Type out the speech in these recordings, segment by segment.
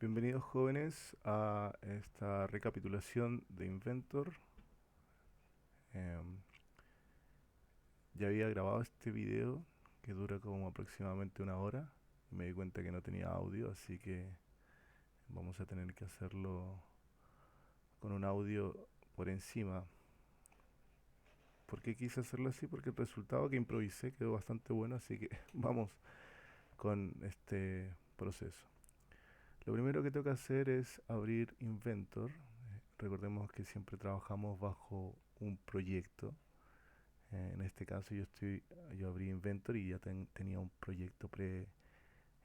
Bienvenidos jóvenes a esta recapitulación de Inventor. Em, ya había grabado este video que dura como aproximadamente una hora y me di cuenta que no tenía audio, así que vamos a tener que hacerlo con un audio por encima. ¿Por qué quise hacerlo así? Porque el resultado que improvisé quedó bastante bueno, así que vamos con este proceso. Lo primero que tengo que hacer es abrir Inventor. Recordemos que siempre trabajamos bajo un proyecto. En este caso yo abrí Inventor y ya tenía un proyecto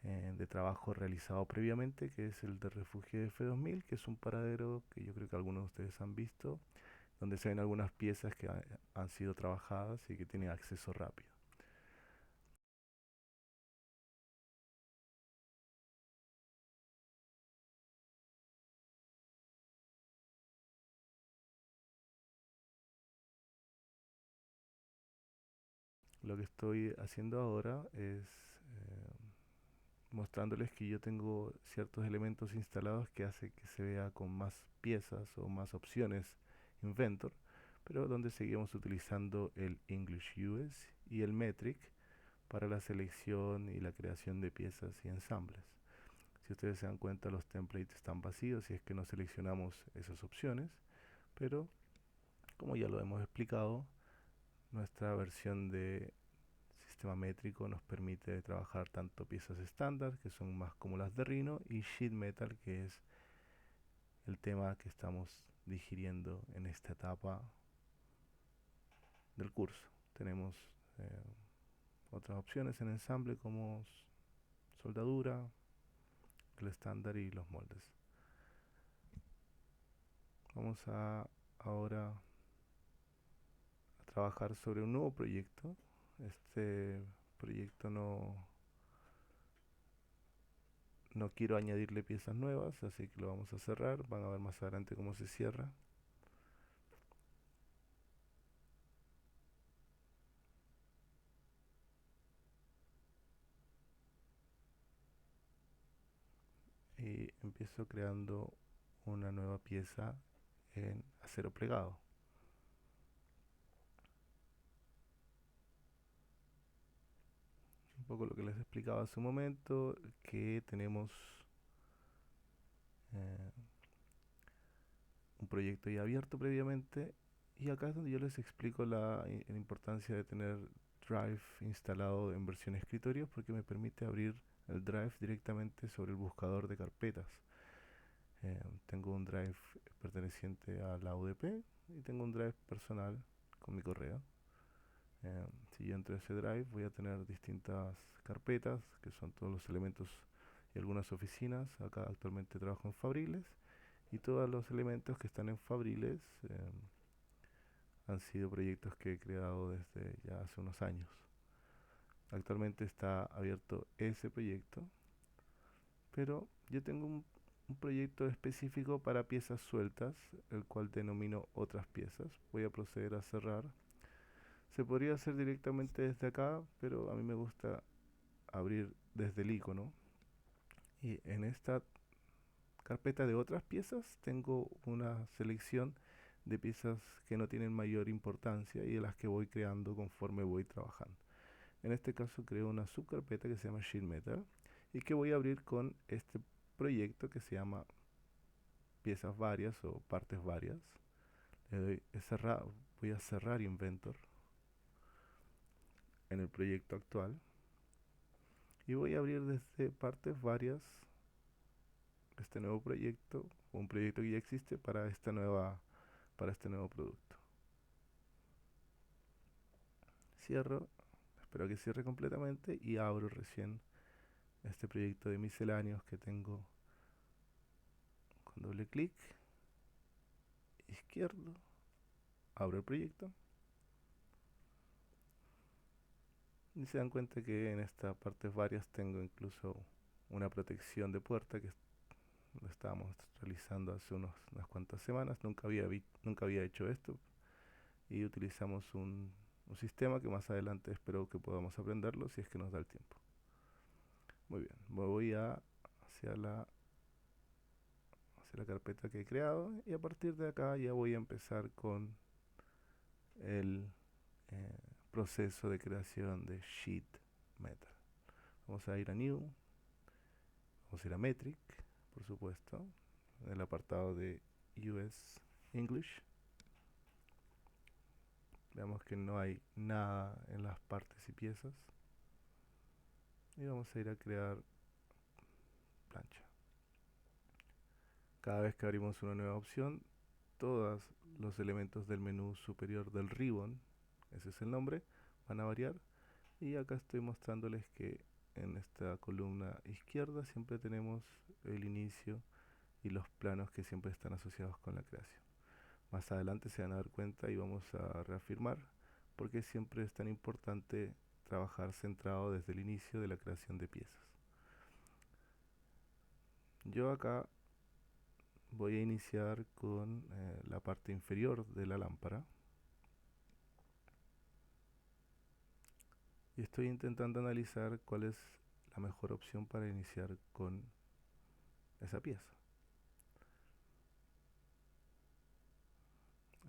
de trabajo realizado previamente, que es el de Refugio F2000, que es un paradero que yo creo que algunos de ustedes han visto, donde se ven algunas piezas que han sido trabajadas y que tienen acceso rápido. Lo que estoy haciendo ahora es mostrándoles que yo tengo ciertos elementos instalados que hace que se vea con más piezas o más opciones Inventor, pero donde seguimos utilizando el English US y el Metric para la selección y la creación de piezas y ensambles. Si ustedes se dan cuenta, los templates están vacíos si es que no seleccionamos esas opciones, pero como ya lo hemos explicado, nuestra versión de sistema métrico nos permite trabajar tanto piezas estándar, que son más como las de Rhino, y sheet metal, que es el tema que estamos digiriendo en esta etapa del curso. Tenemos eh, otras opciones en ensamble como soldadura, el estándar y los moldes. Vamos a ahora a trabajar sobre un nuevo proyecto. Este proyecto no quiero añadirle piezas nuevas, así que lo vamos a cerrar. Van a ver más adelante cómo se cierra. Y empiezo creando una nueva pieza en acero plegado. Un poco lo que les explicaba hace un momento, que tenemos eh, un proyecto ya abierto previamente, y acá es donde yo les explico la importancia de tener Drive instalado en versión escritorio, porque me permite abrir el Drive directamente sobre el buscador de carpetas. Tengo un Drive perteneciente a la UDP y tengo un Drive personal con mi correo. Si yo entro a ese Drive, voy a tener distintas carpetas que son todos los elementos y algunas oficinas. Acá actualmente trabajo en Fabriles, y todos los elementos que están en Fabriles han sido proyectos que he creado desde ya hace unos años. Actualmente está abierto ese proyecto, pero yo tengo un proyecto específico para piezas sueltas, el cual denomino otras piezas. Voy a proceder a cerrar. Se podría hacer directamente desde acá, pero a mí me gusta abrir desde el icono. Y en esta carpeta de otras piezas tengo una selección de piezas que no tienen mayor importancia y de las que voy creando conforme voy trabajando. En este caso creo una subcarpeta que se llama Sheet Metal y que voy a abrir con este proyecto que se llama piezas varias o partes varias. Le doy cerrar, voy a cerrar Inventor en el proyecto actual y voy a abrir desde partes varias este nuevo proyecto, o un proyecto que ya existe para este nuevo producto. Cierro, espero que cierre completamente y abro recién este proyecto de misceláneos que tengo con doble clic izquierdo. Abro el proyecto y se dan cuenta que en estas partes varias tengo incluso una protección de puerta que lo estábamos realizando hace unas cuantas semanas. Nunca había hecho esto, y utilizamos un sistema que más adelante espero que podamos aprenderlo si es que nos da el tiempo. Muy bien, me voy hacia la Esa es la carpeta que he creado y a partir de acá ya voy a empezar con el eh, proceso de creación de Sheet Metal. Vamos a ir a New, vamos a ir a Metric, por supuesto, en el apartado de US English. Veamos que no hay nada en las partes y piezas. Y vamos a ir a crear plancha. Cada vez que abrimos una nueva opción, todos los elementos del menú superior del ribbon, ese es el nombre, van a variar. Y acá estoy mostrándoles que en esta columna izquierda siempre tenemos el inicio y los planos que siempre están asociados con la creación. Más adelante se van a dar cuenta y vamos a reafirmar porque siempre es tan importante trabajar centrado desde el inicio de la creación de piezas. Yo acá voy a iniciar con la parte inferior de la lámpara y estoy intentando analizar cuál es la mejor opción para iniciar con esa pieza.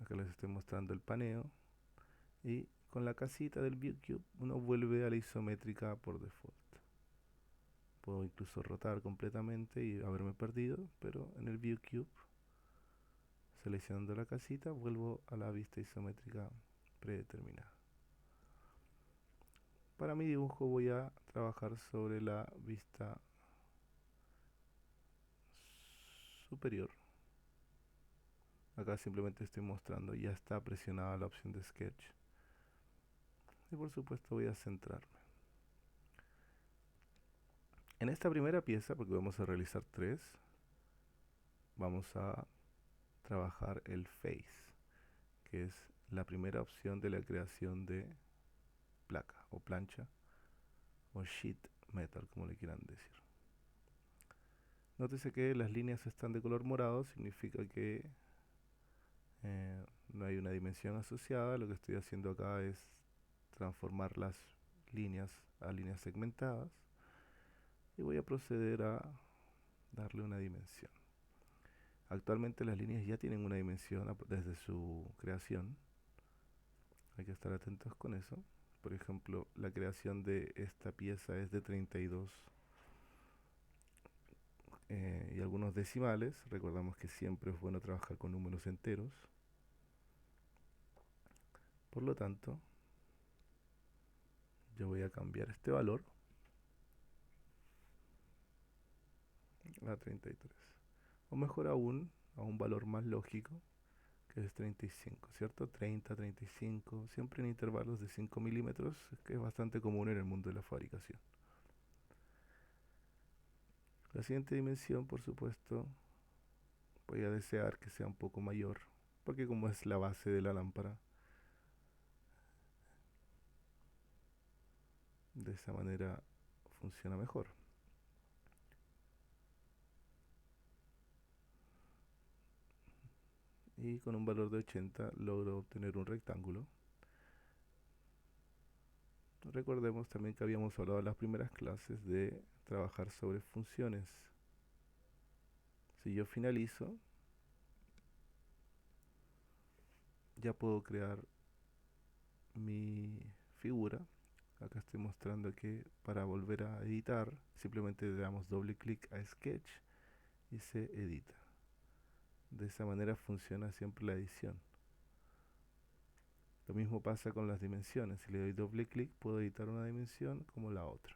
Acá les estoy mostrando el paneo y con la casita del View Cube uno vuelve a la isométrica por default. Puedo incluso rotar completamente y haberme perdido, pero en el View Cube, seleccionando la casita, vuelvo a la vista isométrica predeterminada. Para mi dibujo voy a trabajar sobre la vista superior. Acá simplemente estoy mostrando, ya está presionada la opción de Sketch. Y por supuesto voy a centrarme. En esta primera pieza, porque vamos a realizar tres, vamos a trabajar el Face, que es la primera opción de la creación de placa o plancha o sheet metal, como le quieran decir. Nótese que las líneas están de color morado, significa que no hay una dimensión asociada. Lo que estoy haciendo acá es transformar las líneas a líneas segmentadas y voy a proceder a darle una dimensión. Actualmente las líneas ya tienen una dimensión desde su creación. Hay que estar atentos con eso. Por ejemplo, la creación de esta pieza es de 32 y algunos decimales. Recordamos que siempre es bueno trabajar con números enteros. Por lo tanto, yo voy a cambiar este valor a 33. O mejor aún, a un valor más lógico, que es 35, ¿cierto? 30, 35, siempre en intervalos de 5 milímetros, que es bastante común en el mundo de la fabricación. La siguiente dimensión, por supuesto, voy a desear que sea un poco mayor, porque como es la base de la lámpara, de esa manera funciona mejor. Y con un valor de 80 logro obtener un rectángulo. Recordemos también que habíamos hablado en las primeras clases de trabajar sobre funciones. Si yo finalizo, ya puedo crear mi figura. Acá estoy mostrando que para volver a editar simplemente le damos doble clic a Sketch y se edita. De esa manera funciona siempre la edición. Lo mismo pasa con las dimensiones. Si le doy doble clic puedo editar una dimensión como la otra.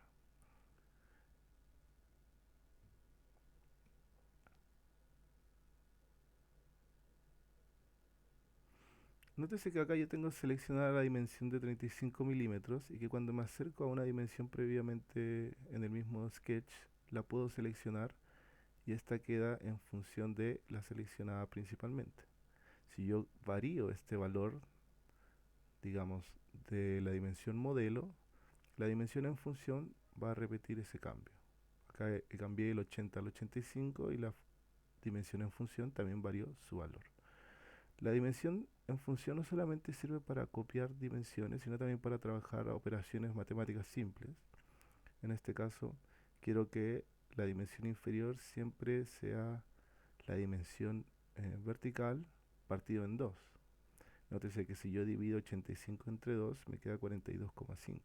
Nótese que acá yo tengo seleccionada la dimensión de 35 milímetros y que cuando me acerco a una dimensión previamente en el mismo sketch la puedo seleccionar y esta queda en función de la seleccionada principalmente. Si yo varío este valor, digamos, de la dimensión modelo, la dimensión en función va a repetir ese cambio. Acá cambié el 80 al 85 y la dimensión en función también varió su valor. La dimensión en función no solamente sirve para copiar dimensiones, sino también para trabajar operaciones matemáticas simples. En este caso, quiero que la dimensión inferior siempre sea la dimensión vertical partido en 2. Nótese que si yo divido 85 entre 2 me queda 42,5.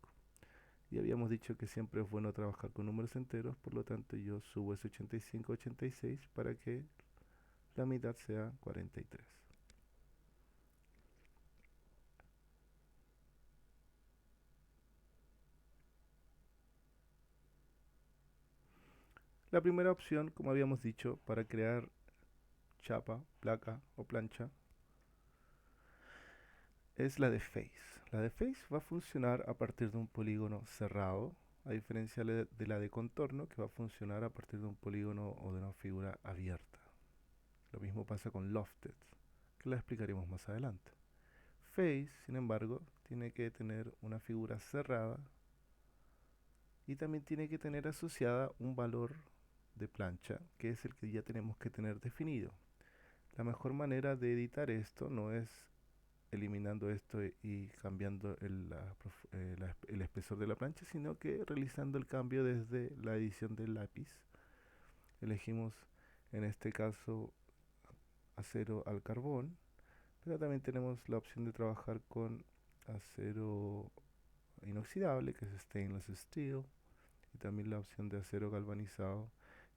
Y habíamos dicho que siempre es bueno trabajar con números enteros, por lo tanto yo subo ese 85 a 86 para que la mitad sea 43. La primera opción, como habíamos dicho, para crear chapa, placa o plancha, es la de face. La de face va a funcionar a partir de un polígono cerrado, a diferencia de la de contorno, que va a funcionar a partir de un polígono o de una figura abierta. Lo mismo pasa con lofted, que la explicaremos más adelante. Face, sin embargo, tiene que tener una figura cerrada y también tiene que tener asociada un valor de plancha, que es el que ya tenemos que tener definido. La mejor manera de editar esto no es eliminando esto y cambiando el espesor de la plancha, sino que realizando el cambio desde la edición del lápiz. Elegimos en este caso acero al carbón, pero también tenemos la opción de trabajar con acero inoxidable, que es stainless steel, y también la opción de acero galvanizado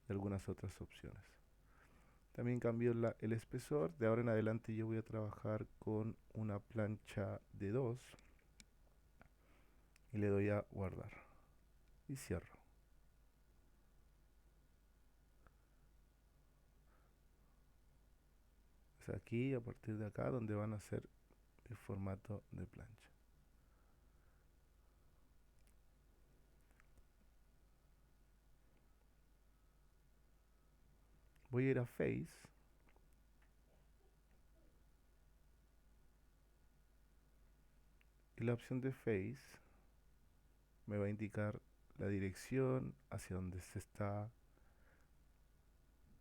y algunas otras opciones. También cambio el espesor. De ahora en adelante yo voy a trabajar con una plancha de 2 y le doy a guardar y cierro. Es aquí, a partir de acá, donde van a ser el formato de plancha. Voy a ir a Face y la opción de Face me va a indicar la dirección hacia donde se está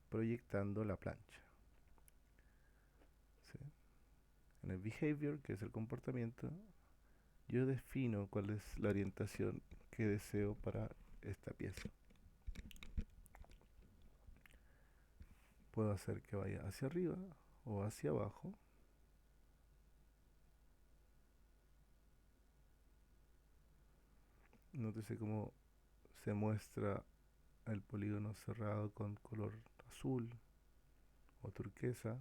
proyectando la plancha. ¿Sí? En el Behavior, que es el comportamiento, yo defino cuál es la orientación que deseo para esta pieza. Puedo hacer que vaya hacia arriba o hacia abajo. Nótese cómo se muestra el polígono cerrado con color azul o turquesa.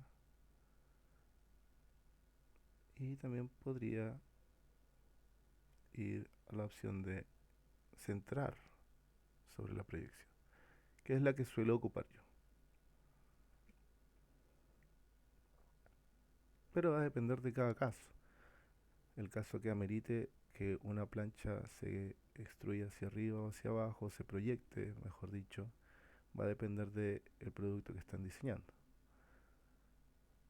Y también podría ir a la opción de centrar sobre la proyección, que es la que suelo ocupar yo. Pero va a depender de cada caso. El caso que amerite que una plancha se extruya hacia arriba o hacia abajo, se proyecte, mejor dicho, va a depender del producto que están diseñando.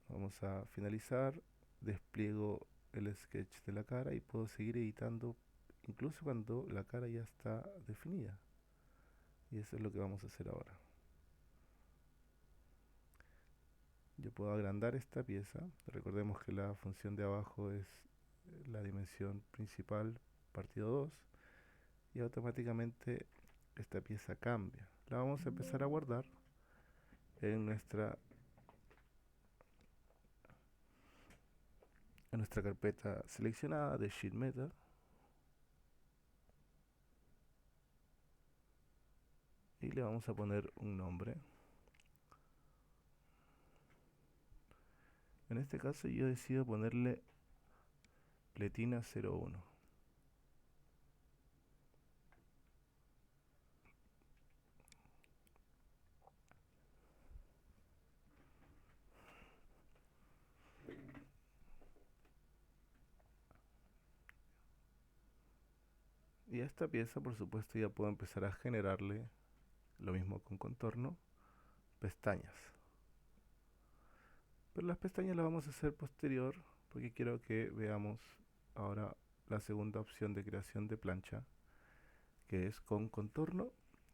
Vamos a finalizar, despliego el sketch de la cara y puedo seguir editando incluso cuando la cara ya está definida. Y eso es lo que vamos a hacer ahora. Yo puedo agrandar esta pieza. Recordemos que la función de abajo es la dimensión principal partido 2 y automáticamente esta pieza cambia. La vamos a empezar a guardar en nuestra carpeta seleccionada de Sheet Metal. Y le vamos a poner un nombre. En este caso yo decido ponerle Pletina 01. Y a esta pieza, por supuesto, ya puedo empezar a generarle, lo mismo con contorno, pestañas. Pero las pestañas las vamos a hacer posterior porque quiero que veamos ahora la segunda opción de creación de plancha, que es con contorno,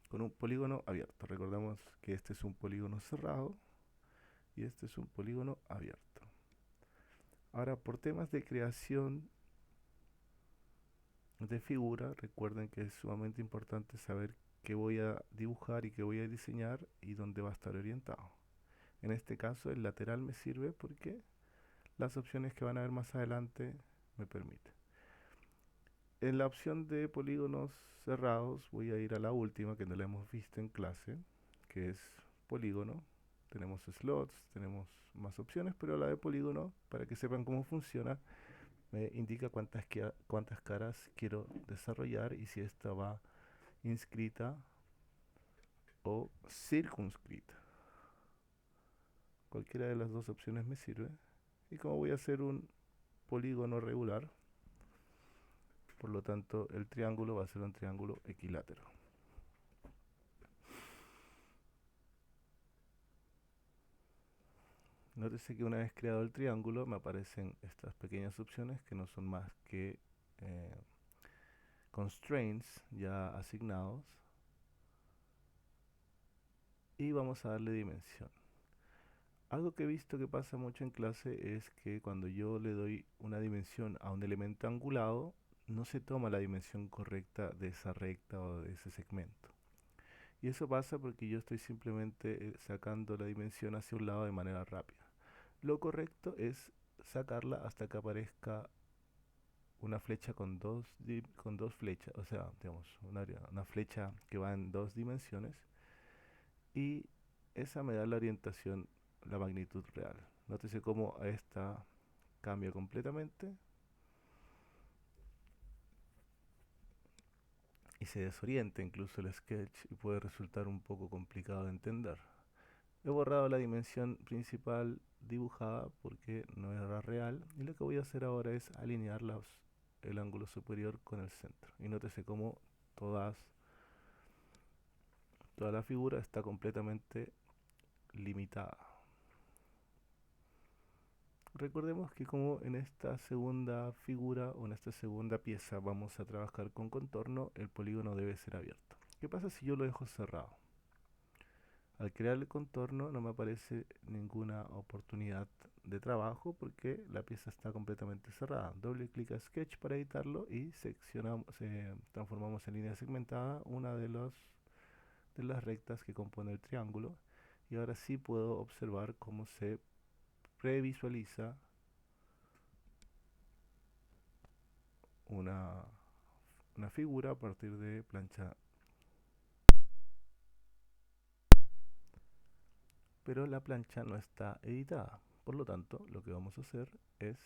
con un polígono abierto. Recordemos que este es un polígono cerrado y este es un polígono abierto. Ahora, por temas de creación de figura, recuerden que es sumamente importante saber qué voy a dibujar y qué voy a diseñar y dónde va a estar orientado. En este caso el lateral me sirve porque las opciones que van a ver más adelante me permiten. En la opción de polígonos cerrados voy a ir a la última que no la hemos visto en clase, que es polígono. Tenemos slots, tenemos más opciones, pero la de polígono, para que sepan cómo funciona, me indica cuántas caras quiero desarrollar y si esta va inscrita o circunscrita. Cualquiera de las dos opciones me sirve. Y como voy a hacer un polígono regular, por lo tanto el triángulo va a ser un triángulo equilátero. Nótese que una vez creado el triángulo me aparecen estas pequeñas opciones que no son más que constraints ya asignados, y vamos a darle dimensión. Algo que he visto que pasa mucho en clase es que cuando yo le doy una dimensión a un elemento angulado, no se toma la dimensión correcta de esa recta o de ese segmento. Y eso pasa porque yo estoy simplemente sacando la dimensión hacia un lado de manera rápida. Lo correcto es sacarla hasta que aparezca una flecha con dos flechas, o sea, digamos, una flecha que va en dos dimensiones, y esa me da la orientación, la magnitud real. Nótese cómo esta cambia completamente y se desorienta incluso el sketch y puede resultar un poco complicado de entender. He borrado la dimensión principal dibujada porque no era real, y lo que voy a hacer ahora es alinear el ángulo superior con el centro. Y nótese cómo toda la figura está completamente limitada. Recordemos que como en esta segunda figura o en esta segunda pieza vamos a trabajar con contorno, el polígono debe ser abierto. ¿Qué pasa si yo lo dejo cerrado? Al crear el contorno no me aparece ninguna oportunidad de trabajo porque la pieza está completamente cerrada. Doble clic a Sketch para editarlo y transformamos en línea segmentada una de las rectas que compone el triángulo, y ahora sí puedo observar cómo se previsualiza una, una figura a partir de plancha, pero la plancha no está editada. Por lo tanto, lo que vamos a hacer es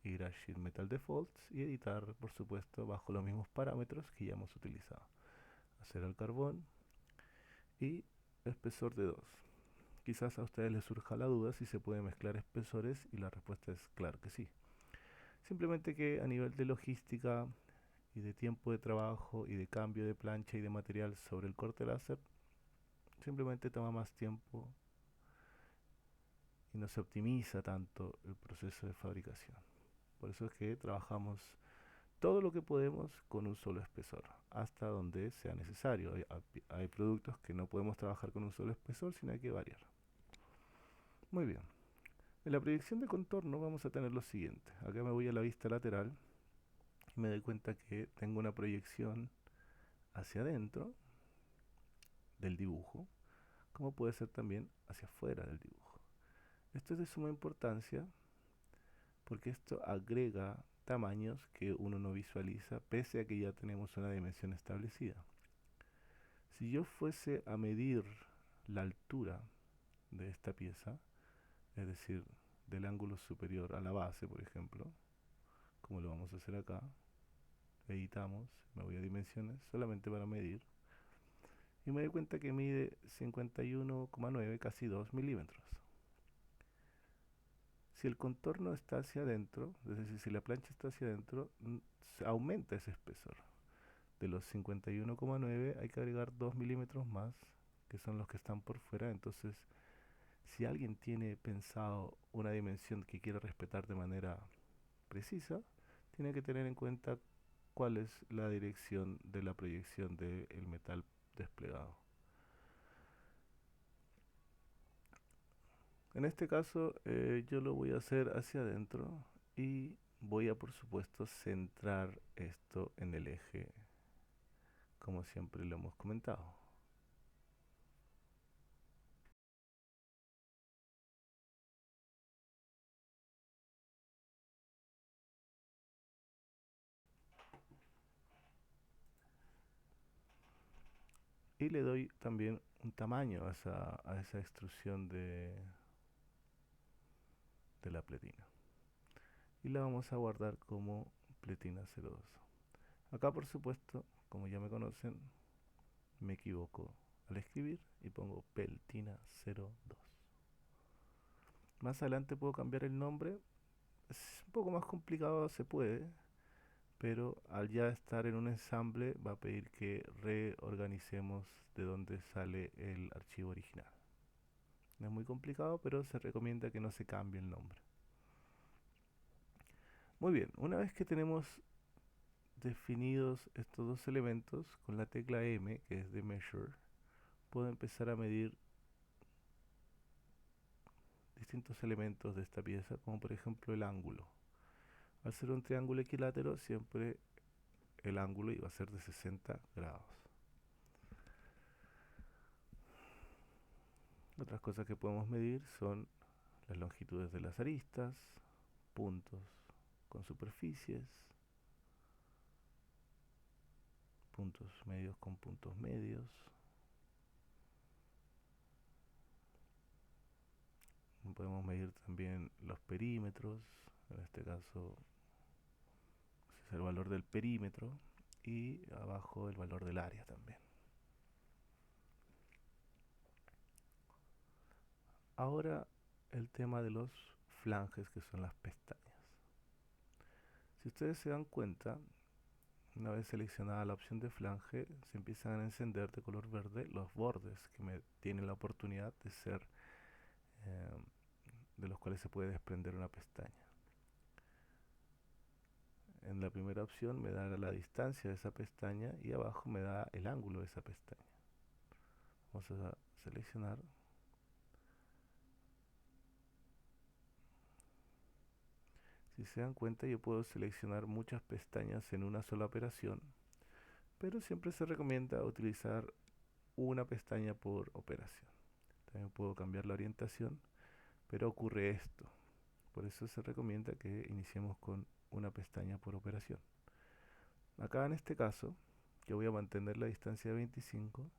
ir a Sheet Metal Defaults y editar, por supuesto, bajo los mismos parámetros que ya hemos utilizado. Acero al carbón y espesor de 2. Quizás a ustedes les surja la duda si se puede mezclar espesores, y la respuesta es claro que sí. Simplemente que a nivel de logística y de tiempo de trabajo y de cambio de plancha y de material sobre el corte láser, simplemente toma más tiempo y no se optimiza tanto el proceso de fabricación. Por eso es que trabajamos todo lo que podemos con un solo espesor, hasta donde sea necesario. Hay productos que no podemos trabajar con un solo espesor, sino hay que variar. Muy bien. En la proyección de contorno vamos a tener lo siguiente. Acá me voy a la vista lateral y me doy cuenta que tengo una proyección hacia adentro del dibujo, como puede ser también hacia afuera del dibujo. Esto es de suma importancia porque esto agrega tamaños que uno no visualiza pese a que ya tenemos una dimensión establecida. Si yo fuese a medir la altura de esta pieza, es decir, del ángulo superior a la base, por ejemplo, como lo vamos a hacer acá, editamos, me voy a dimensiones solamente para medir, y me doy cuenta que mide 51,9, casi 2 milímetros. Si el contorno está hacia adentro, es decir, si la plancha está hacia adentro, se aumenta ese espesor. De los 51,9 hay que agregar 2 milímetros más, que son los que están por fuera. Entonces, si alguien tiene pensado una dimensión que quiere respetar de manera precisa, tiene que tener en cuenta cuál es la dirección de la proyección del metal desplegado. En este caso yo lo voy a hacer hacia adentro y voy a, por supuesto, centrar esto en el eje como siempre lo hemos comentado. y le doy también un tamaño a esa extrusión de la pletina. Y la vamos a guardar como pletina 02. Acá, por supuesto, como ya me conocen, me equivoco al escribir y pongo peltina 02. Más adelante puedo cambiar el nombre. Es un poco más complicado, se puede, pero al ya estar en un ensamble va a pedir que reorganicemos de dónde sale el archivo original. No es muy complicado, pero se recomienda que no se cambie el nombre. Muy bien, una vez que tenemos definidos estos dos elementos, con la tecla M, que es de Measure, puedo empezar a medir distintos elementos de esta pieza, como por ejemplo el ángulo. Al ser un triángulo equilátero, siempre el ángulo iba a ser de 60 grados. Otras cosas que podemos medir son las longitudes de las aristas, puntos con superficies, puntos medios con puntos medios. Podemos medir también los perímetros, en este caso es el valor del perímetro y abajo el valor del área también. Ahora el tema de los flanges, que son las pestañas. Si ustedes se dan cuenta, una vez seleccionada la opción de flange, se empiezan a encender de color verde los bordes que me tienen la oportunidad de ser eh, de los cuales se puede desprender una pestaña. En la primera opción me da la distancia de esa pestaña y abajo me da el ángulo de esa pestaña. Vamos a seleccionar. Si se dan cuenta, yo puedo seleccionar muchas pestañas en una sola operación, pero siempre se recomienda utilizar una pestaña por operación. También puedo cambiar la orientación, pero ocurre esto. Por eso se recomienda que iniciemos con una pestaña por operación. Acá en este caso, yo voy a mantener la distancia de 25,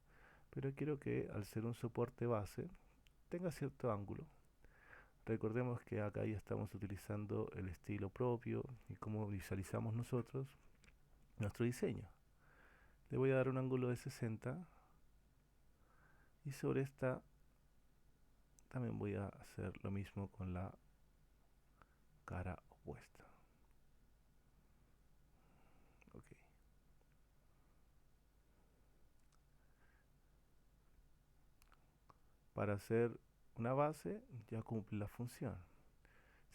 pero quiero que al ser un soporte base tenga cierto ángulo. Recordemos que acá ya estamos utilizando el estilo propio y cómo visualizamos nosotros nuestro diseño. Le voy a dar un ángulo de 60 y sobre esta también voy a hacer lo mismo con la cara opuesta. Okay. Para hacer una base ya cumple la función.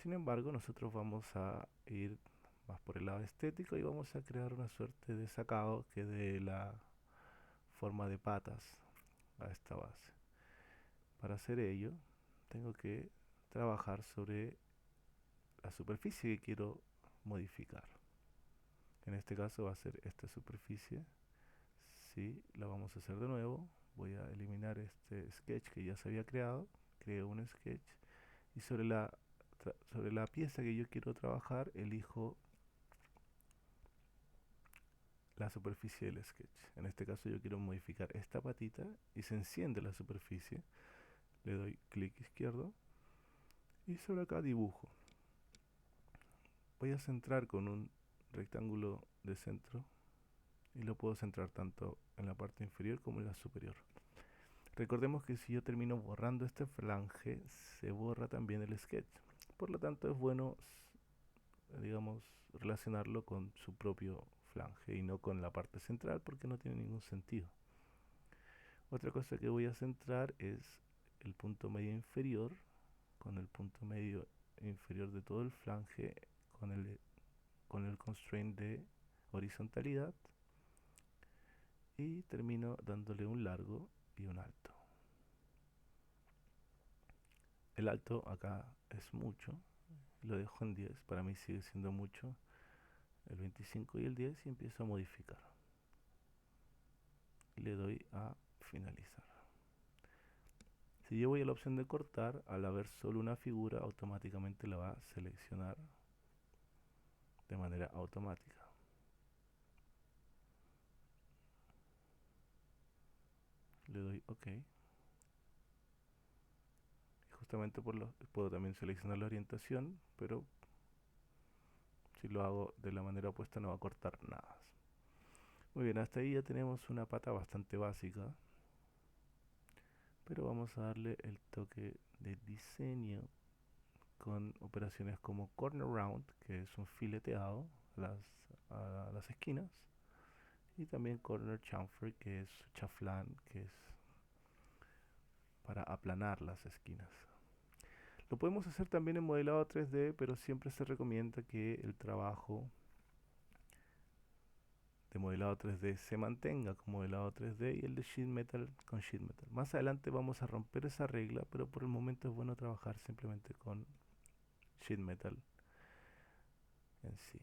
Sin embargo, nosotros vamos a ir más por el lado estético y vamos a crear una suerte de sacado que dé la forma de patas a esta base. Para hacer ello, tengo que trabajar sobre la superficie que quiero modificar. En este caso va a ser esta superficie. Si la vamos a hacer de nuevo, voy a eliminar este sketch que ya se había creado. Creo un sketch y sobre la pieza que yo quiero trabajar, elijo la superficie del sketch. En este caso yo quiero modificar esta patita y se enciende la superficie. Le doy clic izquierdo y sobre acá dibujo. Voy a centrar con un rectángulo de centro y lo puedo centrar tanto en la parte inferior como en la superior. Recordemos que si yo termino borrando este flange, se borra también el sketch. Por lo tanto es bueno, digamos, relacionarlo con su propio flange y no con la parte central, porque no tiene ningún sentido. Otra cosa que voy a centrar es el punto medio inferior con el punto medio inferior de todo el flange con el constraint de horizontalidad y termino dándole un largo y un alto. El alto acá es mucho, lo dejo en 10, para mí sigue siendo mucho el 25 y el 10 y empiezo a modificar. Y le doy a finalizar. Si yo voy a la opción de cortar, al haber solo una figura, automáticamente la va a seleccionar de manera automática. le doy OK. Y justamente puedo también seleccionar la orientación, pero si lo hago de la manera opuesta no va a cortar nada. Muy bien, hasta ahí ya tenemos una pata bastante básica, pero vamos a darle el toque de diseño con operaciones como corner round, que es un fileteado las, a las esquinas, y también corner chamfer, que es chaflán, que es para aplanar las esquinas. Lo podemos hacer también en modelado 3D, pero siempre se recomienda que el trabajo de modelado 3D se mantenga con modelado 3D y el de sheet metal con sheet metal. Más adelante vamos a romper esa regla, pero por el momento es bueno trabajar simplemente con sheet metal en sí.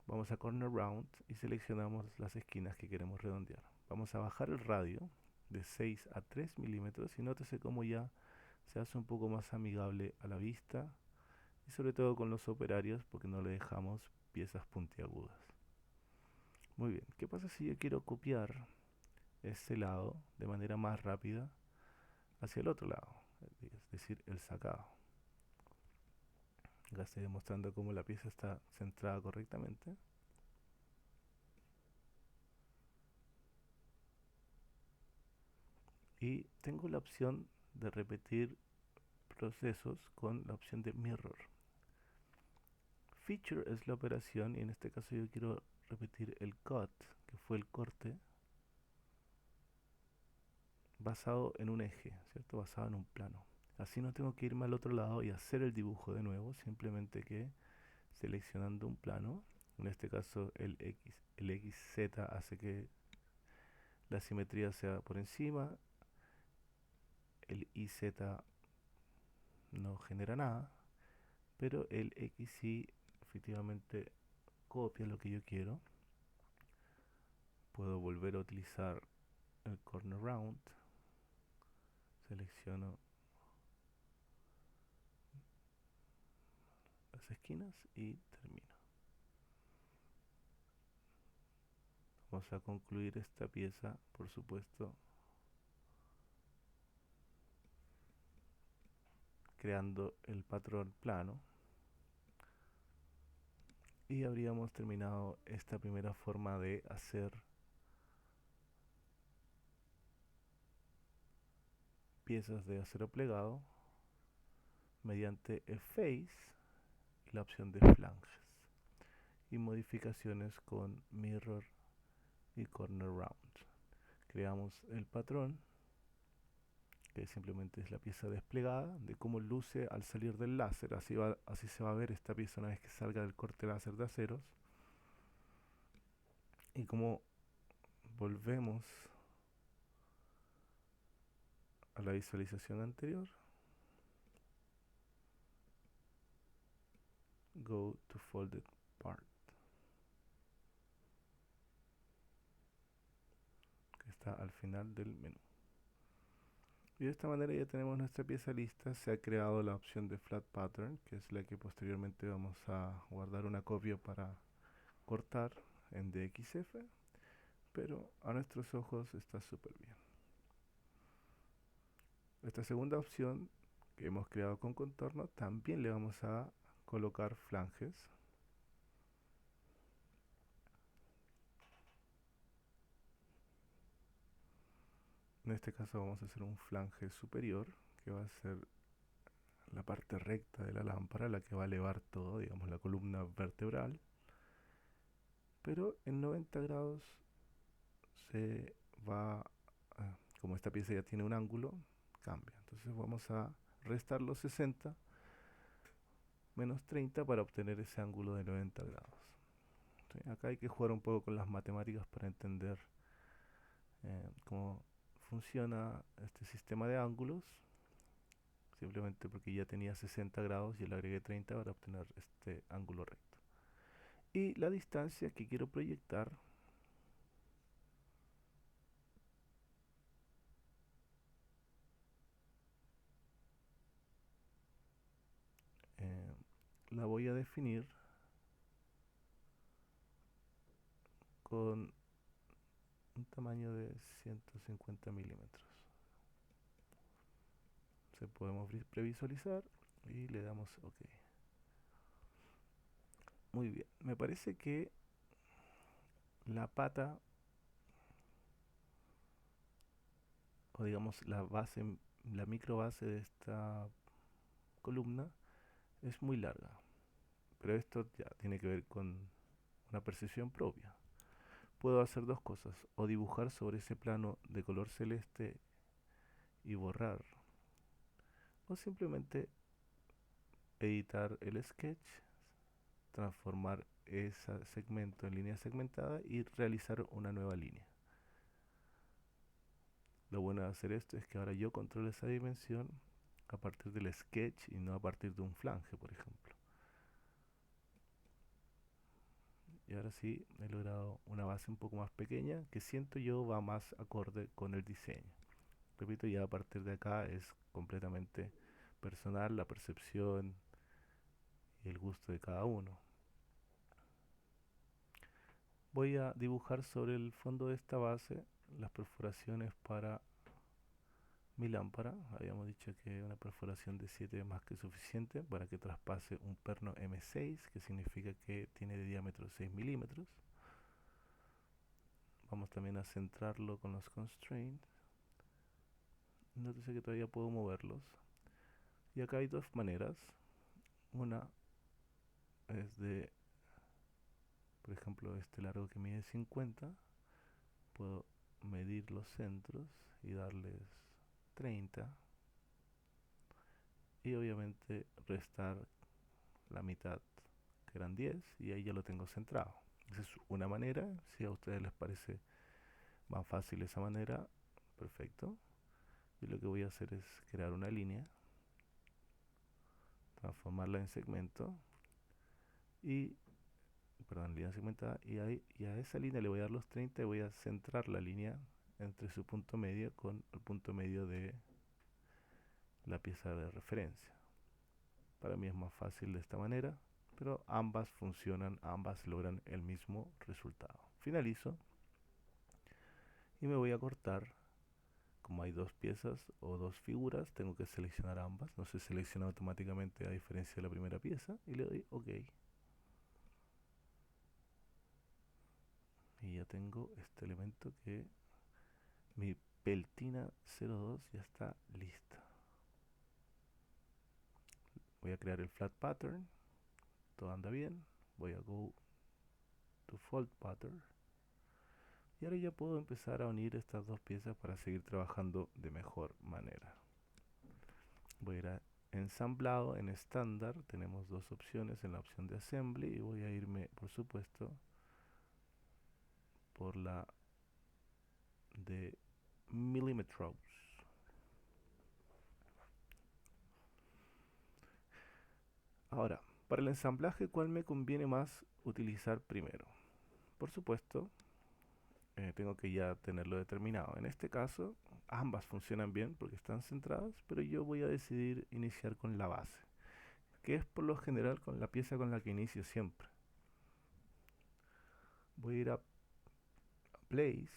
Vamos a corner round y seleccionamos las esquinas que queremos redondear. Vamos a bajar el radio de 6 a 3 milímetros y nótese cómo ya se hace un poco más amigable a la vista y sobre todo con los operarios porque no le dejamos piezas puntiagudas. Muy bien, ¿qué pasa si yo quiero copiar este lado de manera más rápida hacia el otro lado? Es decir, el sacado. Acá estoy demostrando cómo la pieza está centrada correctamente. Y tengo la opción de repetir procesos con la opción de mirror. Feature es la operación y en este caso yo quiero repetir el cut, que fue el corte, basado en un eje, ¿cierto? Basado en un plano. Así no tengo que irme al otro lado y hacer el dibujo de nuevo, simplemente que seleccionando un plano, en este caso el XZ hace que la simetría sea por encima, el IZ no genera nada, pero el XY efectivamente copia lo que yo quiero. Puedo volver a utilizar el corner round, selecciono las esquinas y termino. Vamos a concluir esta pieza, por supuesto, creando el patrón plano y habríamos terminado esta primera forma de hacer piezas de acero plegado mediante el face y la opción de flanges y modificaciones con mirror y corner round. Creamos el patrón, que simplemente es la pieza desplegada, de cómo luce al salir del láser. Así se va a ver esta pieza una vez que salga del corte láser de aceros. Y como volvemos a la visualización anterior, go to folded part, que está al final del menú. Y de esta manera ya tenemos nuestra pieza lista. Se ha creado la opción de flat pattern, que es la que posteriormente vamos a guardar una copia para cortar en DXF, pero a nuestros ojos está súper bien. Esta segunda opción que hemos creado con contorno, también le vamos a colocar flanges. En este caso vamos a hacer un flange superior, que va a ser la parte recta de la lámpara, la que va a elevar todo, digamos la columna vertebral. Pero en 90 grados se va, como esta pieza ya tiene un ángulo, cambia. Entonces vamos a restar los 60 menos 30 para obtener ese ángulo de 90 grados. ¿Sí? Acá hay que jugar un poco con las matemáticas para entender cómo funciona este sistema de ángulos. Simplemente porque ya tenía 60 grados y le agregué 30 para obtener este ángulo recto. Y la distancia que quiero proyectar eh, la voy a definir con un tamaño de 150 milímetros. Entonces podemos previsualizar y le damos OK. Muy bien, me parece que la pata, o digamos la base, la micro base de esta columna es muy larga, pero esto ya tiene que ver con una percepción propia. Puedo hacer dos cosas, o dibujar sobre ese plano de color celeste y borrar, o simplemente editar el sketch, transformar ese segmento en línea segmentada y realizar una nueva línea. Lo bueno de hacer esto es que ahora yo controlo esa dimensión a partir del sketch y no a partir de un flange, por ejemplo. Y ahora sí he logrado una base un poco más pequeña que siento yo va más acorde con el diseño. Repito, ya a partir de acá es completamente personal la percepción y el gusto de cada uno. Voy a dibujar sobre el fondo de esta base las perforaciones para mi lámpara. Habíamos dicho que una perforación de 7 es más que suficiente para que traspase un perno M6, que significa que tiene de diámetro 6 milímetros. Vamos también a centrarlo con los constraints. Nótese que todavía puedo moverlos. Y acá hay dos maneras. Una es de, por ejemplo, este largo que mide 50. Puedo medir los centros y darles 30. Y obviamente restar la mitad, que eran 10, y ahí ya lo tengo centrado. Esa es una manera. Si a ustedes les parece más fácil esa manera, perfecto. Yo lo que voy a hacer es crear una línea, transformarla en segmento y, perdón, línea segmentada, y a esa línea le voy a dar los 30 y voy a centrar la línea entre su punto medio con el punto medio de la pieza de referencia. Para mí es más fácil de esta manera, pero ambas funcionan, ambas logran el mismo resultado. Finalizo y me voy a cortar. Como hay dos piezas o dos figuras, tengo que seleccionar ambas. No se selecciona automáticamente a diferencia de la primera pieza y le doy OK. Y ya tengo este elemento que mi Peltina 02 ya está lista. Voy a crear el flat pattern. Todo anda bien. Voy a go to fold pattern. Y ahora ya puedo empezar a unir estas dos piezas para seguir trabajando de mejor manera. Voy a ir a ensamblado en estándar. Tenemos dos opciones en la opción de assembly y voy a irme, por supuesto, por la de millimetros. Ahora, para el ensamblaje, ¿cuál me conviene más utilizar primero? Por supuesto, tengo que ya tenerlo determinado. En este caso, ambas funcionan bien porque están centradas, pero yo voy a decidir iniciar con la base, que es por lo general con la pieza con la que inicio siempre. Voy a ir a Place.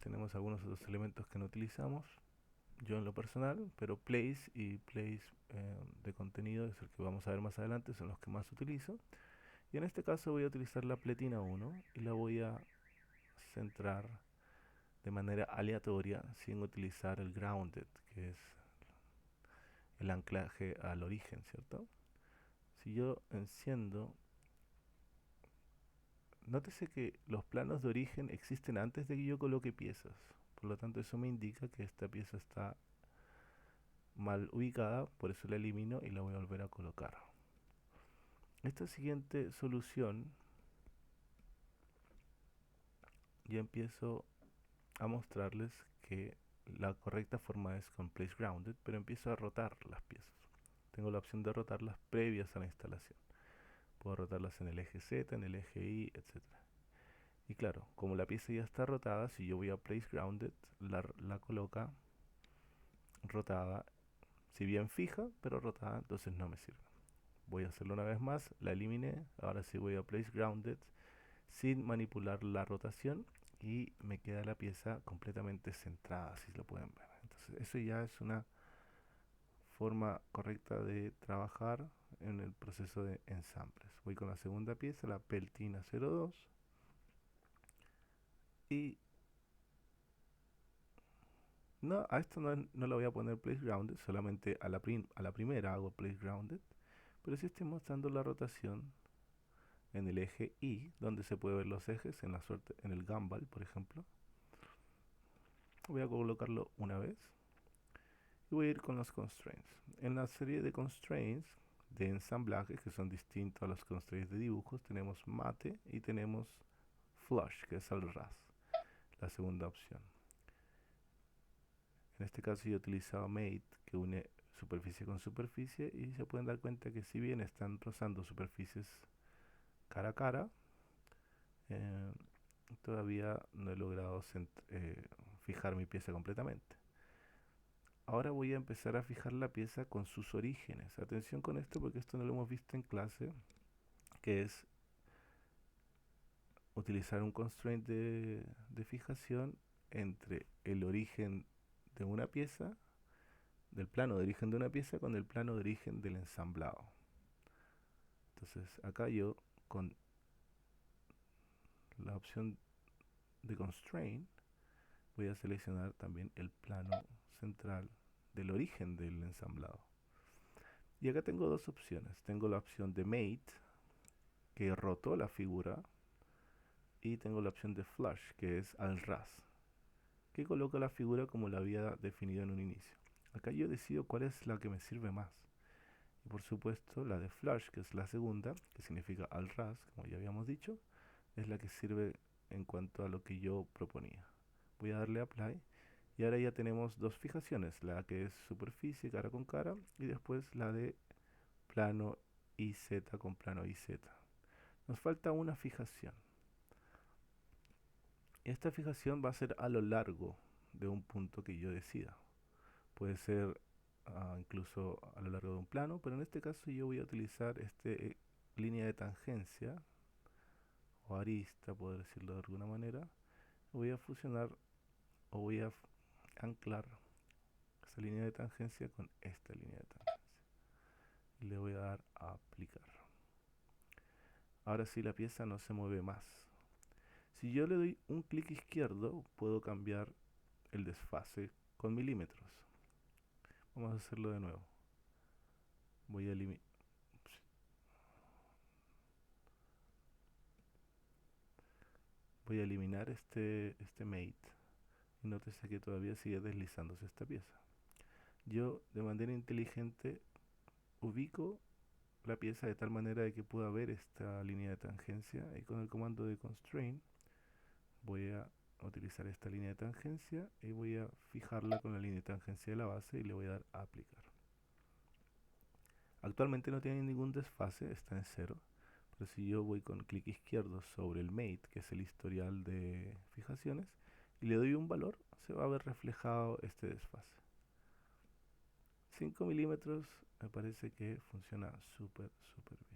Tenemos algunos otros elementos que no utilizamos, yo en lo personal, pero Place y Place de contenido es el que vamos a ver más adelante, son los que más utilizo. Y en este caso voy a utilizar la pletina 1 y la voy a centrar de manera aleatoria sin utilizar el grounded, que es el anclaje al origen, ¿cierto? Si yo enciendo, nótese que los planos de origen existen antes de que yo coloque piezas. Por lo tanto, eso me indica que esta pieza está mal ubicada, por eso la elimino y la voy a volver a colocar. Esta siguiente solución ya empiezo a mostrarles que la correcta forma es con Place Grounded, pero empiezo a rotar las piezas. Tengo la opción de rotarlas previas a la instalación. Puedo rotarlas en el eje Z, en el eje Y, etc. Y claro, como la pieza ya está rotada, si yo voy a Place Grounded, la coloca rotada, si bien fija, pero rotada, entonces no me sirve. Voy a hacerlo una vez más, la eliminé, ahora sí voy a Place Grounded sin manipular la rotación y me queda la pieza completamente centrada, si lo pueden ver. Entonces eso ya es una forma correcta de trabajar en el proceso de ensambles. Voy con la segunda pieza, la Peltina 02, y no, a esto no le voy a poner place grounded, solamente a la primera hago place grounded, pero sí estoy mostrando la rotación en el eje Y, donde se puede ver los ejes en la suerte, en el gumball, por ejemplo. Voy a colocarlo una vez y voy a ir con los constraints. En la serie de constraints de ensamblaje, que son distintos a los constraints de dibujos, tenemos mate y tenemos flush, que es al ras, la segunda opción. En este caso yo he utilizado mate, que une superficie con superficie, y se pueden dar cuenta que si bien están rozando superficies cara a cara, eh, todavía no he logrado fijar mi pieza completamente. Ahora voy a empezar a fijar la pieza con sus orígenes. Atención con esto porque esto no lo hemos visto en clase, que es utilizar un constraint de fijación entre el origen de una pieza, del plano de origen de una pieza con el plano de origen del ensamblado. Entonces acá yo con la opción de constraint voy a seleccionar también el plano central del origen del ensamblado. Y acá tengo dos opciones. Tengo la opción de mate, que rotó la figura, y tengo la opción de flush, que es al ras, que coloca la figura como la había definido en un inicio. Acá yo decido cuál es la que me sirve más. Y por supuesto la de flush, que es la segunda, que significa al ras, como ya habíamos dicho, es la que sirve en cuanto a lo que yo proponía. Voy a darle apply y ahora ya tenemos dos fijaciones, la que es superficie cara con cara y después la de plano IZ con plano IZ. Nos falta una fijación. Esta fijación va a ser a lo largo de un punto que yo decida. Puede ser incluso a lo largo de un plano, pero en este caso yo voy a utilizar este línea de tangencia o arista, poder decirlo de alguna manera. Voy a fusionar o voy a anclar esta línea de tangencia con esta línea de tangencia. Y le voy a dar a aplicar. Ahora sí la pieza no se mueve más. Si yo le doy un clic izquierdo, puedo cambiar el desfase con milímetros. Vamos a hacerlo de nuevo. Voy a eliminar este mate. Y nótese que todavía sigue deslizándose esta pieza. Yo de manera inteligente ubico la pieza de tal manera de que pueda ver esta línea de tangencia, y con el comando de constraint voy a utilizar esta línea de tangencia y voy a fijarla con la línea de tangencia de la base y le voy a dar a aplicar. Actualmente no tiene ningún desfase, está en cero, pero si yo voy con clic izquierdo sobre el mate, que es el historial de fijaciones, y le doy un valor, se va a ver reflejado este desfase. 5 milímetros me parece que funciona súper bien.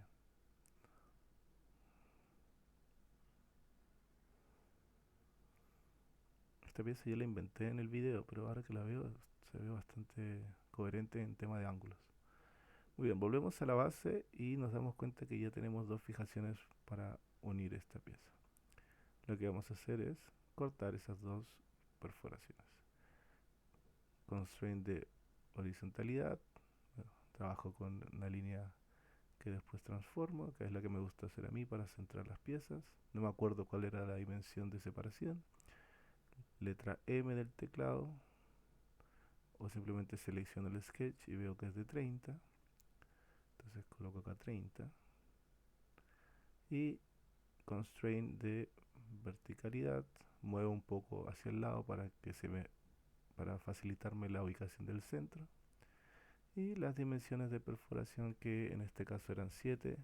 Esta pieza yo la inventé en el video, pero ahora que la veo se ve bastante coherente en tema de ángulos. Muy bien, volvemos a la base y nos damos cuenta que ya tenemos dos fijaciones para unir esta pieza. Lo que vamos a hacer es cortar esas dos perforaciones. Constraint de horizontalidad. Bueno, trabajo con una línea que después transformo, que es la que me gusta hacer a mí para centrar las piezas. No me acuerdo cuál era la dimensión de separación. Letra M del teclado, o simplemente selecciono el sketch y veo que es de 30. Entonces coloco acá 30. Y constraint de verticalidad, muevo un poco hacia el lado para facilitarme la ubicación del centro. Y las dimensiones de perforación, que en este caso eran 7,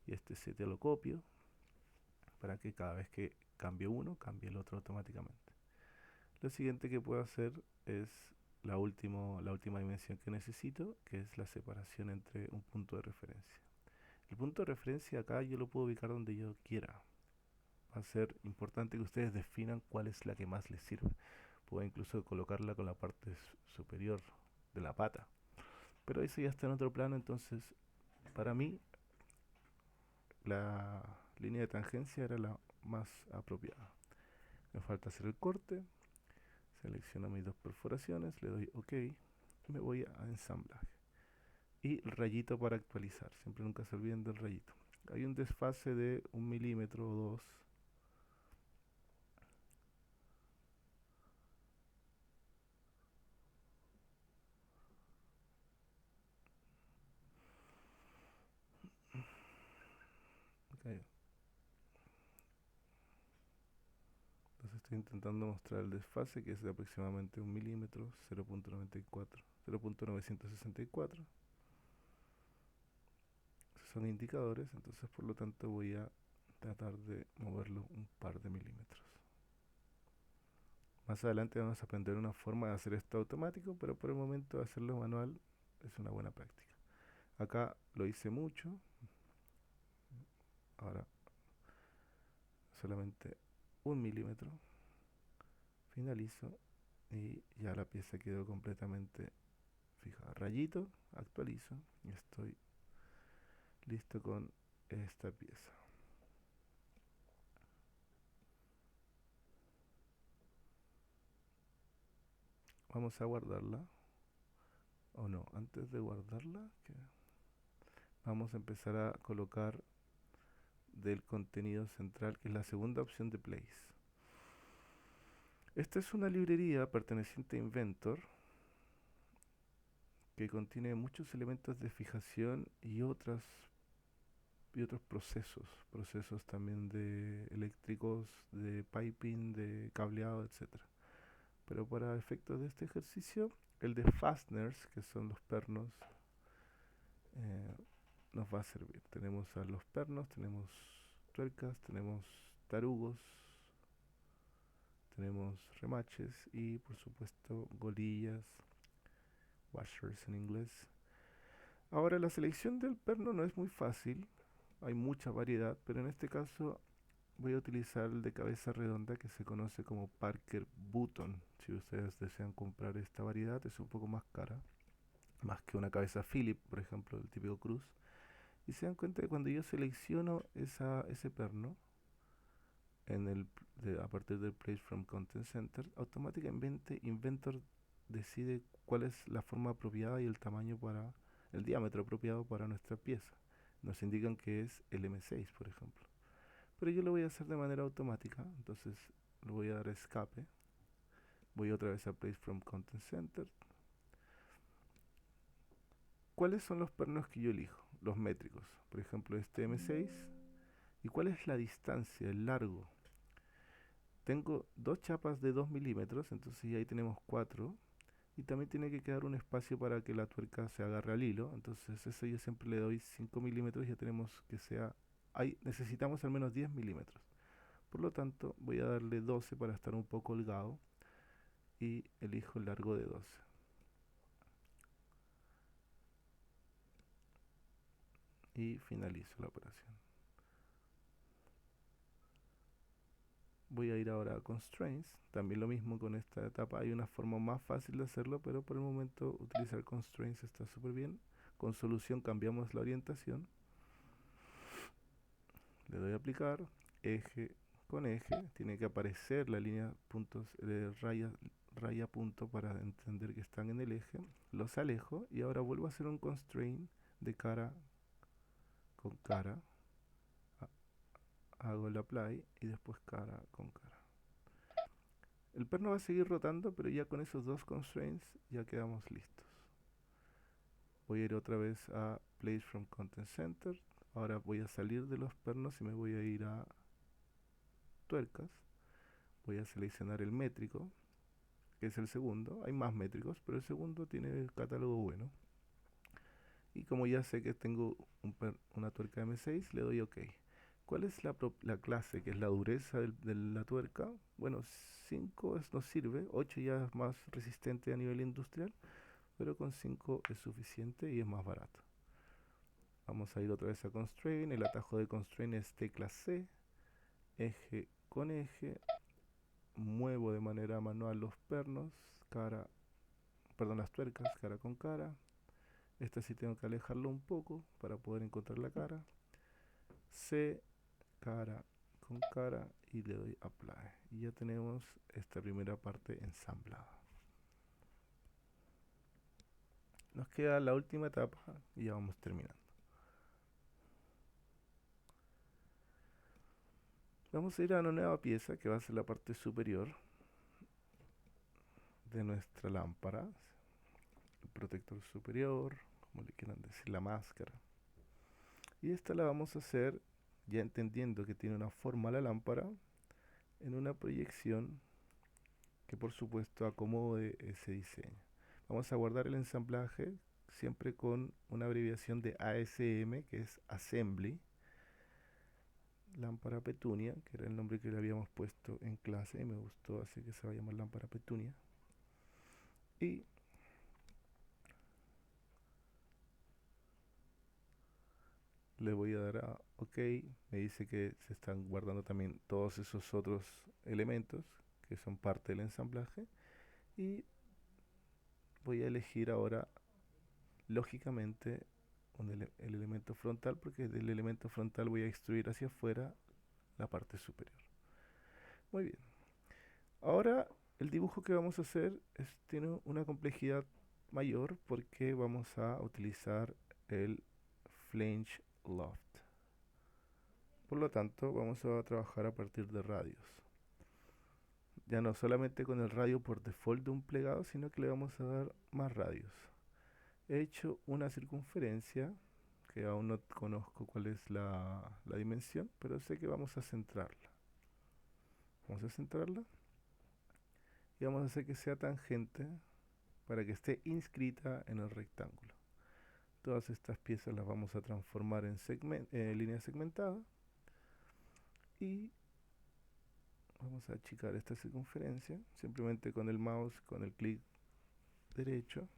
y este 7 lo copio para que cada vez que cambie uno, cambie el otro automáticamente. Lo siguiente que puedo hacer es la última dimensión que necesito, que es la separación entre un punto de referencia. El punto de referencia acá yo lo puedo ubicar donde yo quiera. va a ser importante que ustedes definan cuál es la que más les sirve. Puedo incluso colocarla con la parte superior de la pata. Pero eso ya está en otro plano, entonces para mí la línea de tangencia era la más apropiada. Me falta hacer el corte, selecciono mis dos perforaciones, le doy OK y me voy a ensamblaje. Y el rayito para actualizar, siempre nunca se olviden del rayito. Hay un desfase de 1 milímetro o 2. Okay. Entonces estoy intentando mostrar el desfase, que es de aproximadamente 1 milímetro, 0.94, 0.964. Esos son indicadores, entonces por lo tanto voy a tratar de moverlo un par de milímetros. Más adelante vamos a aprender una forma de hacer esto automático, pero por el momento hacerlo manual es una buena práctica. Acá lo hice mucho, ahora solamente 1 milímetro, finalizo y ya la pieza quedó completamente fijada. Rayito, actualizo y estoy listo con esta pieza. Vamos a guardarla, o no, antes de guardarla, vamos a empezar a colocar del contenido central, que es la segunda opción de Place. Esta es una librería perteneciente a Inventor que contiene muchos elementos de fijación y otros procesos también de eléctricos, de piping, de cableado, etcétera. Pero para efectos de este ejercicio, el de fasteners, que son los pernos, eh, nos va a servir. Tenemos a los pernos, tenemos tuercas, tenemos tarugos, tenemos remaches y por supuesto golillas, washers en inglés. Ahora la selección del perno no es muy fácil, hay mucha variedad, pero en este caso voy a utilizar el de cabeza redonda que se conoce como Parker Button. Si ustedes desean comprar esta variedad es un poco más cara, más que una cabeza Philip, por ejemplo, el típico Cruz. Y se dan cuenta que cuando yo selecciono ese perno, a partir del Place from Content Center, automáticamente Inventor decide cuál es la forma apropiada y el tamaño para el diámetro apropiado para nuestra pieza. Nos indican que es el M6, por ejemplo. Pero yo lo voy a hacer de manera automática, entonces le voy a dar escape. Voy otra vez a Place from Content Center. ¿Cuáles son los pernos que yo elijo? Los métricos. Por ejemplo, este M6. ¿Y cuál es la distancia, el largo? Tengo dos chapas de 2 milímetros, entonces ahí tenemos 4. Y también tiene que quedar un espacio para que la tuerca se agarre al hilo. Entonces eso yo siempre le doy 5 milímetros. Ya tenemos que sea... Ahí necesitamos al menos 10 milímetros. Por lo tanto voy a darle 12 para estar un poco holgado. Y elijo el largo de 12. Y finalizo la operación. Voy a ir ahora a Constraints. También lo mismo con esta etapa. Hay una forma más fácil de hacerlo, pero por el momento utilizar Constraints está súper bien. Con solución cambiamos la orientación. Le doy a aplicar. Eje con eje. Tiene que aparecer la línea puntos de raya punto para entender que están en el eje. Los alejo y ahora vuelvo a hacer un constraint de cara con cara. Hago el apply y después cara con cara. El perno va a seguir rotando, pero ya con esos dos constraints ya quedamos listos. Voy a ir otra vez a Place from Content Center. Ahora voy a salir de los pernos y me voy a ir a tuercas. Voy a seleccionar el métrico, que es el segundo. Hay más métricos, pero el segundo tiene el catálogo bueno. Y como ya sé que tengo una tuerca M6, le doy OK. ¿Cuál es la clase, que es la dureza de la tuerca? Bueno, 5 nos sirve, 8 ya es más resistente a nivel industrial, pero con 5 es suficiente y es más barato. Vamos a ir otra vez a Constraint, el atajo de Constraint es tecla C, eje con eje, muevo de manera manual los pernos, las tuercas, cara con cara. Esta sí tengo que alejarlo un poco para poder encontrar la cara. C, cara con cara y le doy apply. Y ya tenemos esta primera parte ensamblada. Nos queda la última etapa y ya vamos terminando. Vamos a ir a una nueva pieza que va a ser la parte superior de nuestra lámpara, el protector superior, como le quieran decir, la máscara. Y esta la vamos a hacer, ya entendiendo que tiene una forma la lámpara, en una proyección que por supuesto acomode ese diseño. Vamos a guardar el ensamblaje siempre con una abreviación de ASM, que es Assembly, lámpara petunia, que era el nombre que le habíamos puesto en clase y me gustó, así que se va a llamar lámpara petunia. Y le voy a dar a OK, me dice que se están guardando también todos esos otros elementos que son parte del ensamblaje y voy a elegir ahora lógicamente el elemento frontal, porque del elemento frontal voy a extruir hacia afuera la parte superior. Muy bien. Ahora el dibujo que vamos a hacer tiene una complejidad mayor porque vamos a utilizar el flange loft. Por lo tanto, vamos a trabajar a partir de radios. Ya no solamente con el radio por default de un plegado, sino que le vamos a dar más radios. He hecho una circunferencia que aún no conozco cuál es la dimensión, pero sé que vamos a centrarla. Vamos a centrarla y vamos a hacer que sea tangente para que esté inscrita en el rectángulo. Todas estas piezas las vamos a transformar en línea segmentada y vamos a achicar esta circunferencia simplemente con el mouse, con el clic derecho,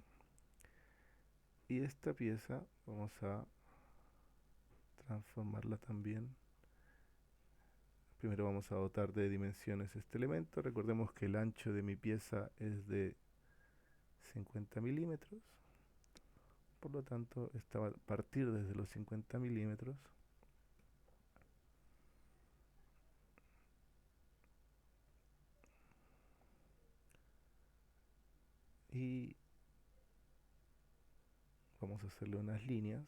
y esta pieza vamos a transformarla también. Primero vamos a dotar de dimensiones este elemento. Recordemos que el ancho de mi pieza es de 50 milímetros, por lo tanto esta va a partir desde los 50 milímetros y vamos a hacerle unas líneas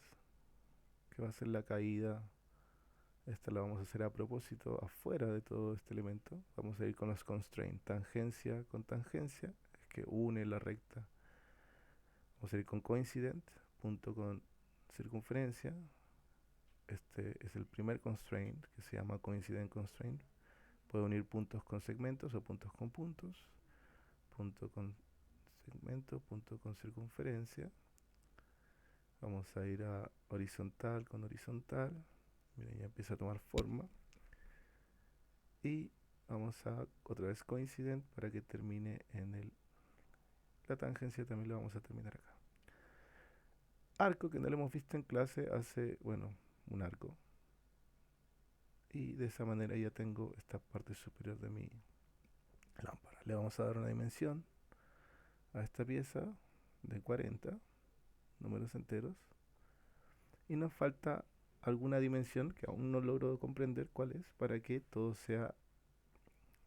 que va a ser la caída. Esta la vamos a hacer a propósito afuera de todo este elemento. Vamos a ir con los constraints, tangencia con tangencia, es que une la recta. Vamos a ir con coincident, punto con circunferencia. Este es el primer constraint que se llama coincident constraint. Puede unir puntos con segmentos o puntos con puntos. Punto con segmento, punto con circunferencia. Vamos a ir a horizontal con horizontal. Miren, ya empieza a tomar forma. Y vamos a otra vez coincident para que termine en la tangencia, también lo vamos a terminar acá. Arco, que no lo hemos visto en clase, hace, bueno, un arco. Y de esa manera ya tengo esta parte superior de mi lámpara. Le vamos a dar una dimensión a esta pieza de 40 números enteros. Y nos falta alguna dimensión que aún no logro comprender cuál es para que todo sea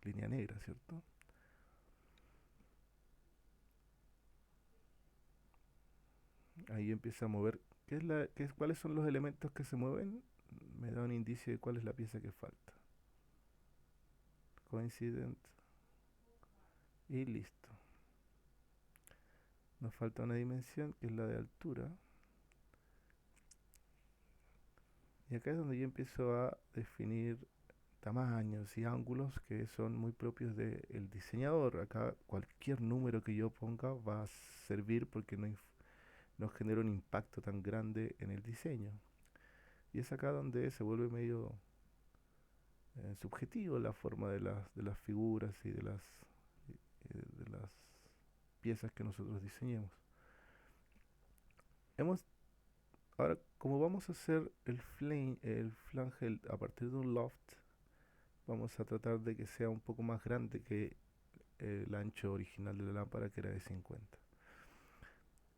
línea negra, ¿cierto? Ahí empieza a mover. ¿Cuáles son los elementos que se mueven? Me da un indicio de cuál es la pieza que falta. Coincident. Y listo. Nos falta una dimensión que es la de altura. Y acá es donde yo empiezo a definir tamaños y ángulos que son muy propios del diseñador. Acá cualquier número que yo ponga va a servir porque no genera un impacto tan grande en el diseño. Y es acá donde se vuelve medio subjetivo la forma de las figuras y de las piezas que nosotros diseñemos. Ahora, como vamos a hacer el flange a partir de un loft, vamos a tratar de que sea un poco más grande que el ancho original de la lámpara, que era de 50.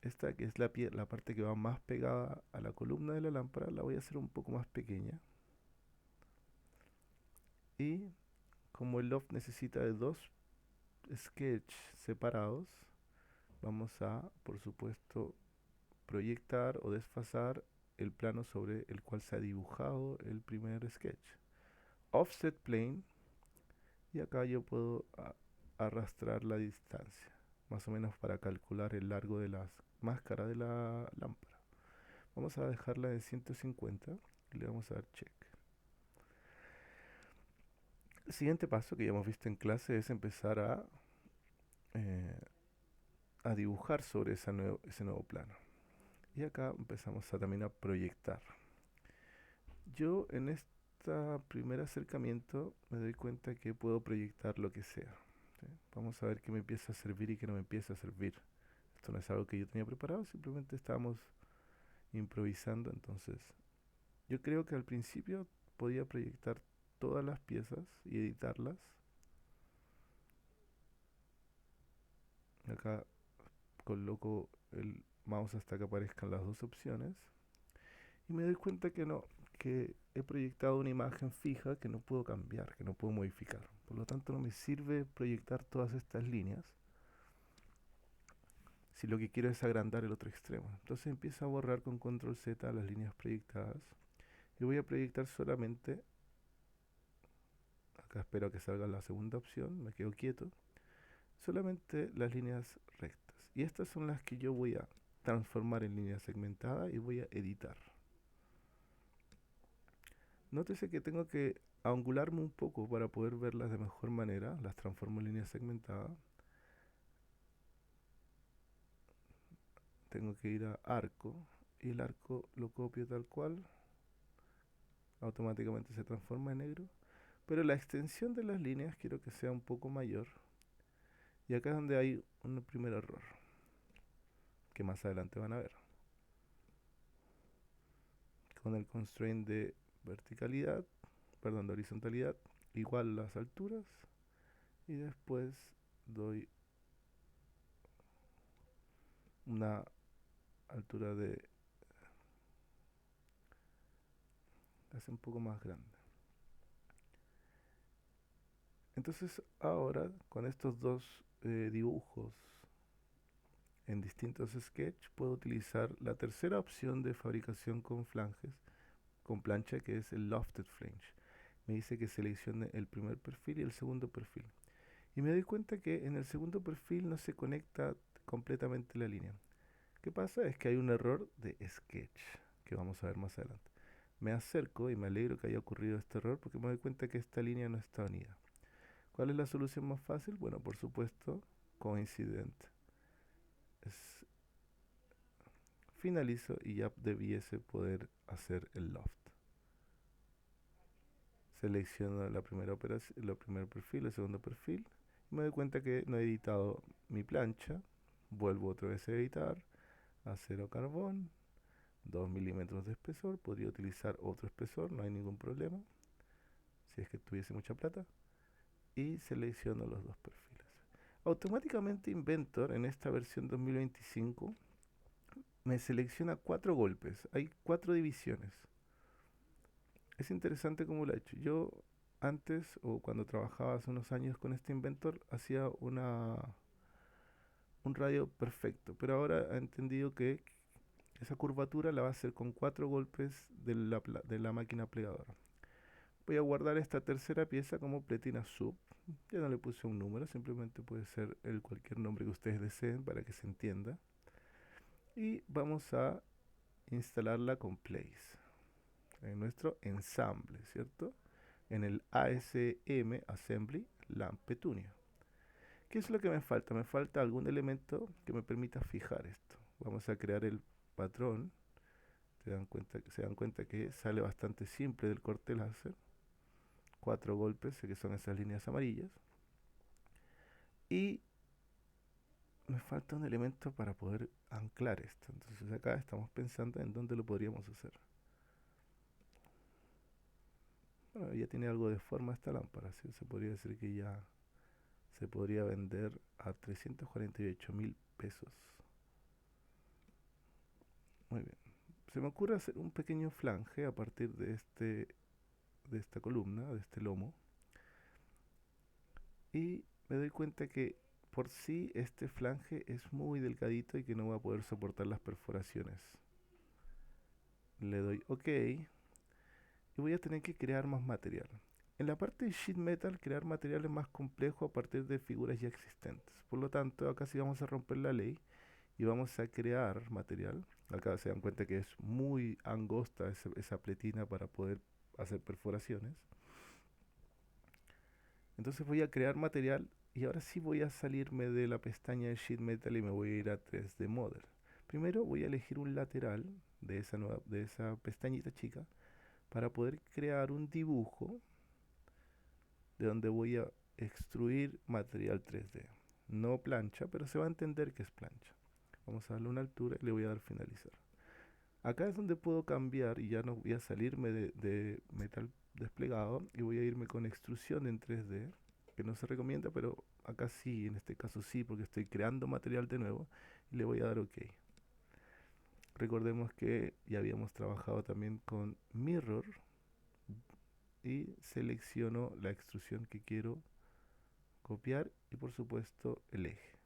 Esta, que es la parte que va más pegada a la columna de la lámpara, la voy a hacer un poco más pequeña. Y como el loft necesita de dos sketches separados, vamos a, por supuesto, proyectar o desfasar el plano sobre el cual se ha dibujado el primer sketch. Offset plane, y acá yo puedo arrastrar la distancia, más o menos para calcular el largo de la máscara de la lámpara. Vamos a dejarla de 150 y le vamos a dar check. El siguiente paso que ya hemos visto en clase es empezar eh, a dibujar sobre ese nuevo plano. Y acá empezamos también a proyectar. Yo en este primer acercamiento me doy cuenta que puedo proyectar lo que sea. ¿Sí? Vamos a ver qué me empieza a servir y qué no me empieza a servir. Esto no es algo que yo tenía preparado, simplemente estábamos improvisando. Entonces, yo creo que al principio podía proyectar todas las piezas y editarlas. Acá coloco el mouse hasta que aparezcan las dos opciones y me doy cuenta que no, que he proyectado una imagen fija que no puedo cambiar, que no puedo modificar. Por lo tanto, no me sirve proyectar todas estas líneas si lo que quiero es agrandar el otro extremo. Entonces empiezo a borrar con control Z las líneas proyectadas y voy a proyectar solamente, acá espero que salga la segunda opción, me quedo quieto, solamente las líneas rectas. Y estas son las que yo voy a transformar en línea segmentada y voy a editar. Nótese que tengo que angularme un poco para poder verlas de mejor manera. Las transformo en línea segmentada. Tengo que ir a arco y el arco lo copio tal cual. Automáticamente se transforma en negro. Pero la extensión de las líneas quiero que sea un poco mayor. Y acá es donde hay un primer error, que más adelante van a ver. Con el constraint de verticalidad, perdón, de horizontalidad, igual las alturas. Y después doy una altura de, hace un poco más grande. Entonces ahora con estos dos dibujos en distintos sketches puedo utilizar la tercera opción de fabricación con flanges, con plancha, que es el lofted flange. Me dice que seleccione el primer perfil y el segundo perfil. Y me doy cuenta que en el segundo perfil no se conecta completamente la línea. ¿Qué pasa? Es que hay un error de sketch, que vamos a ver más adelante. Me acerco y me alegro que haya ocurrido este error porque me doy cuenta que esta línea no está unida. ¿Cuál es la solución más fácil? Bueno, por supuesto, coincident. Finalizo y ya debiese poder hacer el loft. Selecciono la primera operación, el primer perfil, el segundo perfil. Y me doy cuenta que no he editado mi plancha. Vuelvo otra vez a editar. Acero carbón. 2 milímetros de espesor. Podría utilizar otro espesor, no hay ningún problema. Si es que tuviese mucha plata. Y selecciono los dos perfiles. Automáticamente Inventor en esta versión 2025 me selecciona 4 golpes. Hay 4 divisiones. Es interesante cómo lo ha hecho. Yo antes, o cuando trabajaba hace unos años con este Inventor, hacía un radio perfecto. Pero ahora he entendido que esa curvatura la va a hacer con 4 golpes de la máquina plegadora. Voy a guardar esta tercera pieza como pletina sub. Ya no le puse un número, simplemente puede ser cualquier nombre que ustedes deseen para que se entienda. Y vamos a instalarla con place en nuestro ensamble, ¿cierto? En el ASM Assembly Lamp Petunia. ¿Qué es lo que me falta? Me falta algún elemento que me permita fijar esto. Vamos a crear el patrón. Se dan cuenta que sale bastante simple del corte láser. 4 golpes, que son esas líneas amarillas. Y me falta un elemento para poder anclar esto. Entonces acá estamos pensando en dónde lo podríamos hacer. Bueno, ya tiene algo de forma esta lámpara, ¿sí? Se podría decir que ya se podría vender a 348.000 pesos. Muy bien. Se me ocurre hacer un pequeño flange a partir de esta columna, de este lomo, y me doy cuenta que por sí este flange es muy delgadito y que no va a poder soportar las perforaciones. Le doy OK y voy a tener que crear más material. En la parte de sheet metal, crear material es más complejo a partir de figuras ya existentes. Por lo tanto, acá sí vamos a romper la ley y vamos a crear material. Acá se dan cuenta que es muy angosta esa pletina para poder hacer perforaciones. Entonces voy a crear material y ahora sí voy a salirme de la pestaña de Sheet Metal y me voy a ir a 3D Model. Primero voy a elegir un lateral de esa pestañita chica para poder crear un dibujo de donde voy a extruir material 3D. No plancha, pero se va a entender que es plancha. Vamos a darle una altura y le voy a dar finalizar. Acá es donde puedo cambiar y ya no voy a salirme de metal desplegado y voy a irme con extrusión en 3D, que no se recomienda, pero acá sí, en este caso sí, porque estoy creando material de nuevo y le voy a dar OK. Recordemos que ya habíamos trabajado también con Mirror y selecciono la extrusión que quiero copiar y por supuesto el eje.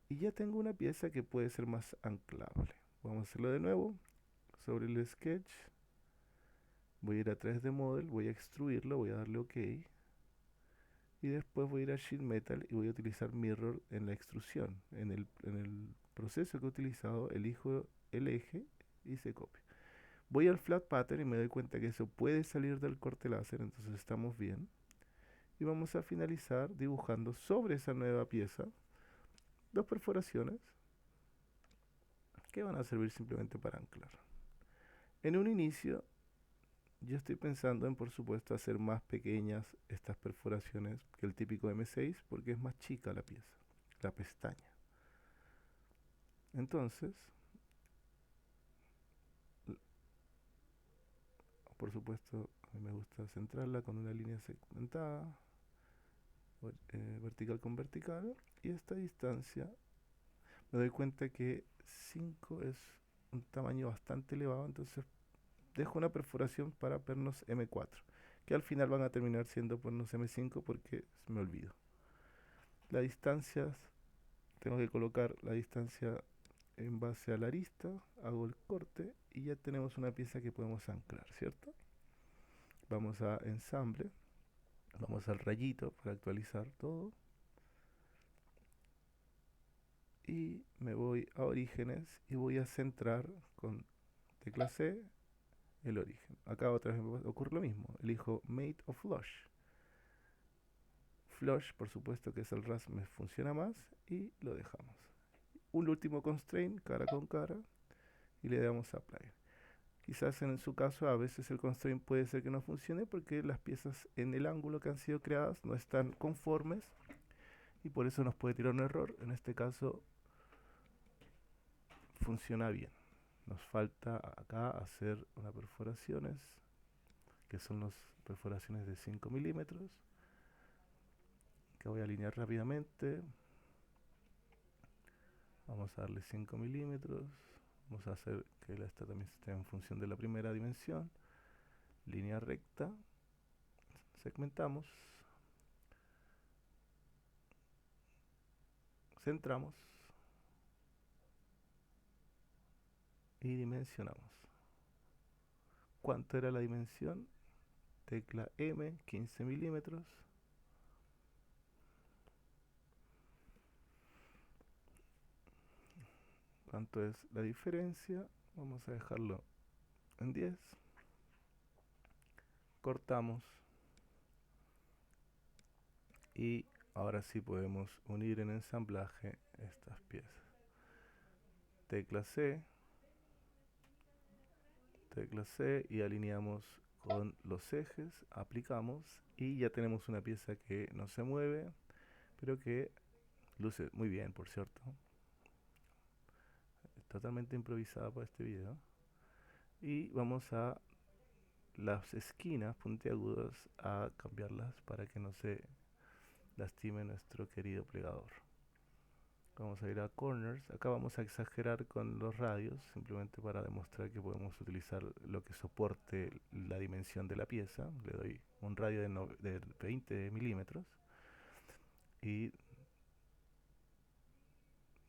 Y ya tengo una pieza que puede ser más anclable. Vamos a hacerlo de nuevo sobre el sketch. Voy a ir a 3D Model, voy a extruirlo, voy a darle OK. Y después voy a ir a Sheet Metal y voy a utilizar Mirror en la extrusión. En el proceso que he utilizado, elijo el eje y se copia. Voy al Flat Pattern y me doy cuenta que eso puede salir del corte láser, entonces estamos bien. Y vamos a finalizar dibujando sobre esa nueva pieza dos perforaciones que van a servir simplemente para anclar. En un inicio yo estoy pensando en, por supuesto, hacer más pequeñas estas perforaciones que el típico M6 porque es más chica la pieza, la pestaña. Entonces, por supuesto, a mí me gusta centrarla con una línea segmentada, vertical con vertical, y esta distancia me doy cuenta que 5 es un tamaño bastante elevado, entonces dejo una perforación para pernos M4, que al final van a terminar siendo pernos M5 porque me olvido. La distancia, tengo que colocar la distancia en base a la arista, hago el corte y ya tenemos una pieza que podemos anclar, ¿cierto? Vamos a ensamble, vamos al rayito para actualizar todo y me voy a orígenes y voy a centrar con tecla C el origen. Acá otra vez me ocurre lo mismo, elijo Mate o Flush. Flush, por supuesto que es el ras, me funciona más y lo dejamos. Un último constraint, cara con cara, y le damos a Apply. Quizás en su caso a veces el constraint puede ser que no funcione porque las piezas en el ángulo que han sido creadas no están conformes y por eso nos puede tirar un error. En este caso funciona bien. Nos falta acá hacer unas perforaciones que son las perforaciones de 5 milímetros que voy a alinear rápidamente. Vamos a darle 5 milímetros. Vamos a hacer que esta también esté en función de la primera dimensión. Línea recta. Segmentamos. Centramos. Y dimensionamos. ¿Cuánto era la dimensión? Tecla M, 15 milímetros. ¿Cuánto es la diferencia? Vamos a dejarlo en 10. Cortamos. Y ahora sí podemos unir en ensamblaje estas piezas. Tecla C. Tecla C y alineamos con los ejes, aplicamos y ya tenemos una pieza que no se mueve, pero que luce muy bien, por cierto. Totalmente improvisada para este video. Y vamos a las esquinas puntiagudas a cambiarlas para que no se lastime nuestro querido plegador. Vamos a ir a corners. Acá vamos a exagerar con los radios, simplemente para demostrar que podemos utilizar lo que soporte la dimensión de la pieza. Le doy un radio de 20 milímetros y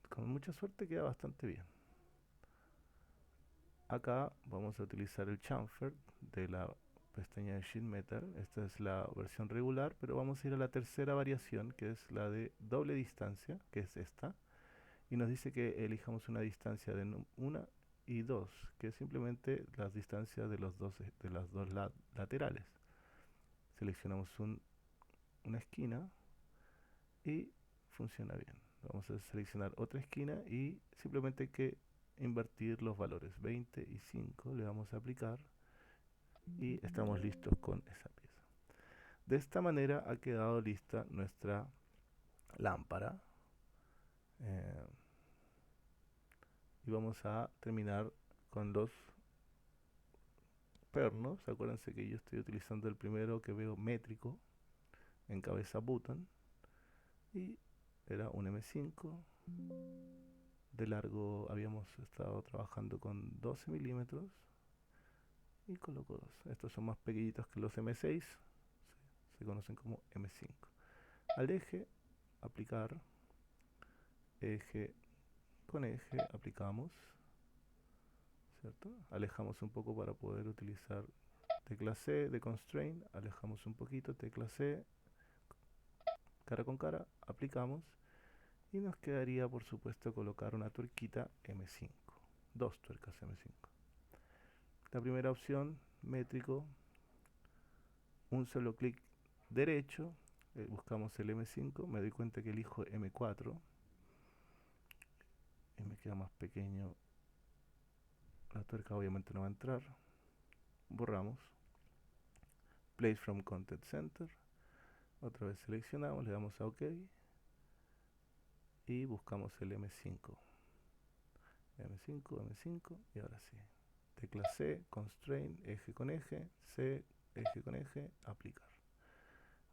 con mucha suerte queda bastante bien. Acá vamos a utilizar el chamfer de la pestaña de Sheet Metal. Esta es la versión regular, pero vamos a ir a la tercera variación, que es la de doble distancia, que es esta. Y nos dice que elijamos una distancia de 1 y 2, que es simplemente las distancias de las dos laterales. Seleccionamos una esquina y funciona bien. Vamos a seleccionar otra esquina y simplemente hay que invertir los valores 20 y 5, le vamos a aplicar y estamos listos con esa pieza. De esta manera ha quedado lista nuestra lámpara. eh, y vamos a terminar con los pernos. Acuérdense que yo estoy utilizando el primero que veo métrico en cabeza button y era un M5. De largo habíamos estado trabajando con 12 milímetros y coloco dos. Estos son más pequeñitos que los M6, se conocen como M5. Al eje, aplicar, eje con eje, aplicamos, ¿cierto? Alejamos un poco para poder utilizar tecla C de constraint, alejamos un poquito, tecla C, cara con cara, aplicamos y nos quedaría por supuesto colocar una tuerquita M5, dos tuercas M5. La primera opción, métrico, un solo clic derecho, buscamos el M5, me doy cuenta que elijo M4 y me queda más pequeño, la tuerca obviamente no va a entrar, borramos, place from content center, otra vez seleccionamos, le damos a OK y buscamos el M5, M5, M5 y ahora sí, tecla C, constraint, eje con eje, C, eje con eje, aplicar.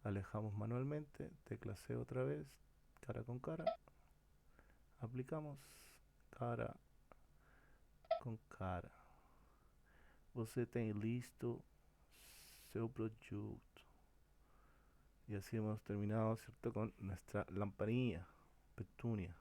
Alejamos manualmente, tecla C otra vez, cara con cara, aplicamos, cara com cara. Você tem listo seu producto. Y así hemos terminado, ¿cierto? Con nuestra lamparilla, petunia.